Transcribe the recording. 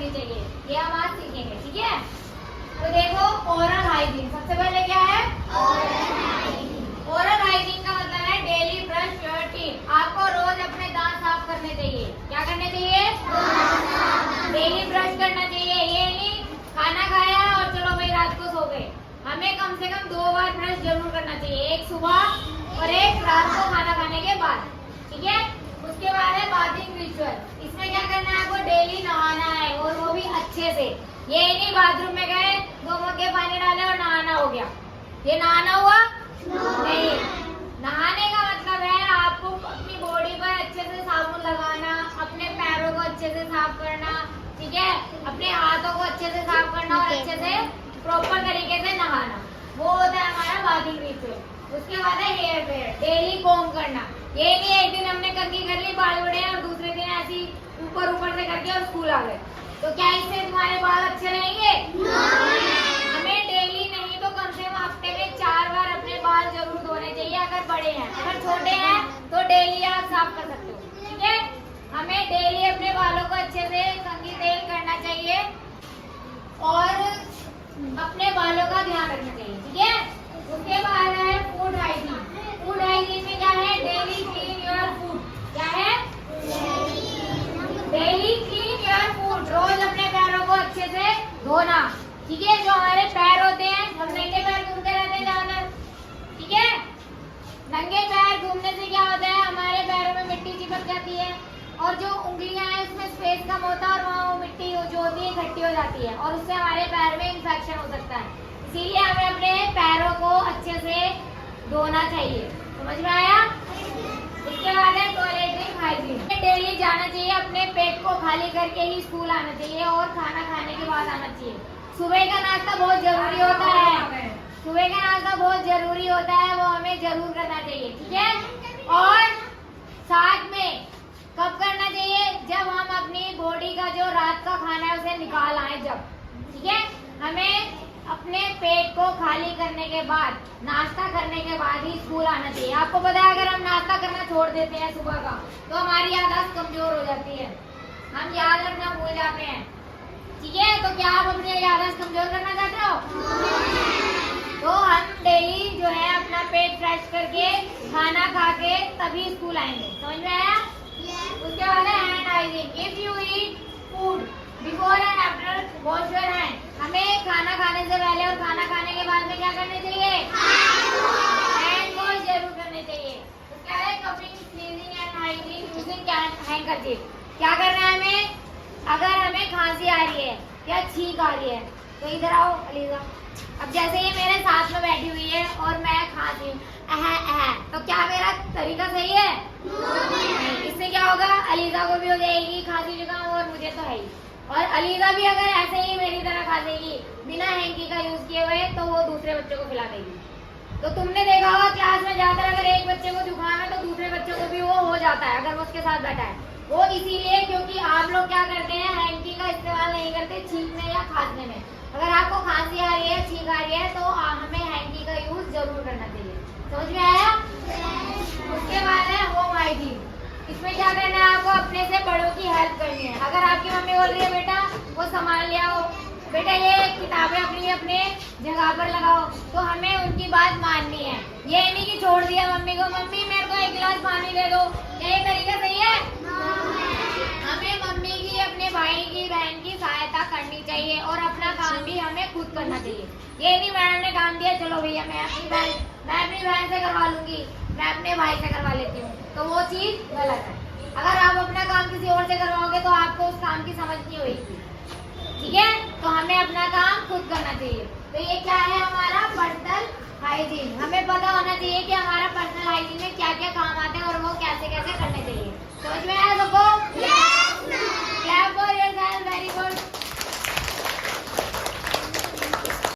करनी चाहिए, ये हम आज सीखेंगे। ठीक है, तो देखो ओरल हाइजीन, सबसे पहले क्या है ओरल हाइजीन का मतलब है डेली ब्रश योर टीथ। आपको रोज अपने दांत साफ करने चाहिए। क्या करने चाहिए? डेली ब्रश करना चाहिए। ये नहीं खाना खाया और चलो भाई रात को सो गए। हमें कम से कम 2 बार ब्रश जरूर करना चाहिए, एक सुबह और एक रात को खाना खाने के बाद। ठीक है, उसके बाद है बाथिंग रिचुअल। इसमें क्या करना है? आपको डेली नहाना है और वो भी अच्छे से। ये नहीं बाथरूम में गए 2 मग्गे पानी डाले और नहाना हो गया, ये नहाना हुआ? नहीं। नहाने का मतलब है आपको अपनी बॉडी पर अच्छे से साबुन लगाना, अपने पैरों को अच्छे से साफ करना, ठीक है, अपने हाथों को अच्छे से साफ करना और अच्छे से प्रॉपर तरीके से नहाना। वो होता है हमारा बाथिंग रिचुअल। उसके बाद है हेयर वेयर, डेली कॉम्ब करना। ये नहीं एक दिन हमने कंघी कर ली, बाल बड़े और दूसरे दिन ऐसी ऊपर ऊपर से करके और स्कूल आ गए, तो क्या इससे तुम्हारे बाल अच्छे रहेंगे? हमें डेली नहीं तो कम से कम हफ्ते में 4 बार अपने बाल जरूर धोने चाहिए। अगर बड़े हैं, अगर छोटे हैं तो डेली आप साफ कर सकते हो। ठीक है, हमें डेली अपने बालों को अच्छे से कंघी तेल करना चाहिए और अपने बालों का ध्यान रखना चाहिए। ठीक है, उसके बाद है फूड हाइजीन। फूड हाइजीन में क्या है? Daily clean your food. क्या है? Daily clean your food. रोज अपने पैरों को अच्छे से धोना। ठीक है, जो हमारे पैर होते हैं, हम नंगे पैर घूमते रहते हैं ज्यादातर। ठीक है, नंगे पैर घूमने से क्या होता है? हमारे पैरों में मिट्टी चिपक जाती है और जो उंगलियां हैं उसमें स्पेस कम होता है और वहाँ वो मिट्टी जो होती है इकट्ठी हो जाती है और उससे हमारे पैर में इंफेक्शन हो सकता है। इसीलिए हमें अपने पैरों को अच्छे से धोना चाहिए। समझ में आया? इसके बाद है टॉयलेटिंग हाइजीन। डेली जाना चाहिए, अपने पेट को खाली करके ही स्कूल आना चाहिए और खाना खाने के बाद आना चाहिए। सुबह का नाश्ता बहुत जरूरी होता है, सुबह का नाश्ता बहुत जरूरी होता है, वो हमें जरूर करना चाहिए। ठीक है, और साथ में कब करना चाहिए? जब हम अपनी बॉडी का जो रात का खाना है उसे निकाल आए जब। ठीक है, हमें अपने पेट को खाली करने के बाद, नाश्ता करने के बाद ही स्कूल आना चाहिए। आपको पता है अगर हम नाश्ता करना छोड़ देते हैं सुबह का तो हमारी याददाश्त कमजोर हो जाती है, हम याद रखना भूल जाते हैं। ठीक है, तो क्या आप अपनी याददाश्त कमजोर करना चाहते हो? तो हम डेली जो है अपना पेट फ्रेश करके खाना खा के तभी स्कूल आएंगे। समझ में आया? उसके बाद है hand hygiene. If you eat food before and after wash your hand. हमें खाना खाने से पहले और खाना खाने के बाद में क्या करने चाहिए? हैंड वॉश जरूर करने चाहिए। उसके बाद है cupping, sneezing and hygiene using handkerchief. क्या करना है हमें? अगर हमें खांसी आ रही है या छींक आ रही है तो इधर आओ अलीजा। अब जैसे ये मेरे साथ में बैठी हुई है और मैं खांसी हूँ, तो क्या मेरा तरीका सही है? इससे क्या होगा? अलीजा को भी हो जाएगी खांसी जुकाम और मुझे तो है ही, और अलीजा भी अगर ऐसे ही मेरी तरह खा देगी बिना हैंकी का यूज किए हुए तो वो दूसरे बच्चों को खिला देगी। तो तुमने देखा होगा क्लास में जाकर अगर एक बच्चे को जुकाम है तो दूसरे बच्चों को भी वो हो जाता है अगर वो उसके साथ बैठा है। वो इसीलिए क्योंकि आप लोग क्या करते हैं, हैंकी का इस्तेमाल नहीं करते छींकने या खांसने में। अगर आपको खांसी आ रही है, छींक आ रही है तो हमें हैंकी का यूज जरूर करना चाहिए। समझ में आया? उसके बाद है होम हाइजीन। इसमें क्या करना है? आपको अपने से बड़ों की हेल्प करनी है। अगर आपकी मम्मी बोल रही है बेटा वो संभाल लिया हो, बेटा ये किताबें अपनी अपने जगह पर लगाओ, तो हमें उनकी बात माननी है। ये नहीं कि छोड़ दिया मम्मी को, मम्मी मेरे को 1 गिलास पानी दे दो, क्या ये तरीका सही है? हमें मम्मी की, अपने भाई की, बहन की सहायता करनी चाहिए और अपना काम भी हमें खुद करना चाहिए। ये नहीं मैडम ने काम दिया चलो भैया मैं अपनी बहन से करवा लूंगी, मैं अपने भाई से करवा लेती हूँ, तो वो चीज गलत है। अगर आप अपना काम किसी और से करवाओगे तो आपको उस काम की समझ नहीं होगी। ठीक है, तो हमें अपना काम खुद करना चाहिए। तो ये क्या है? हमारा पर्सनल हाइजीन। हमें पता होना चाहिए कि हमारा पर्सनल हाइजीन में क्या क्या काम आते हैं और वो कैसे कैसे करने चाहिए। समझ में आया सबको?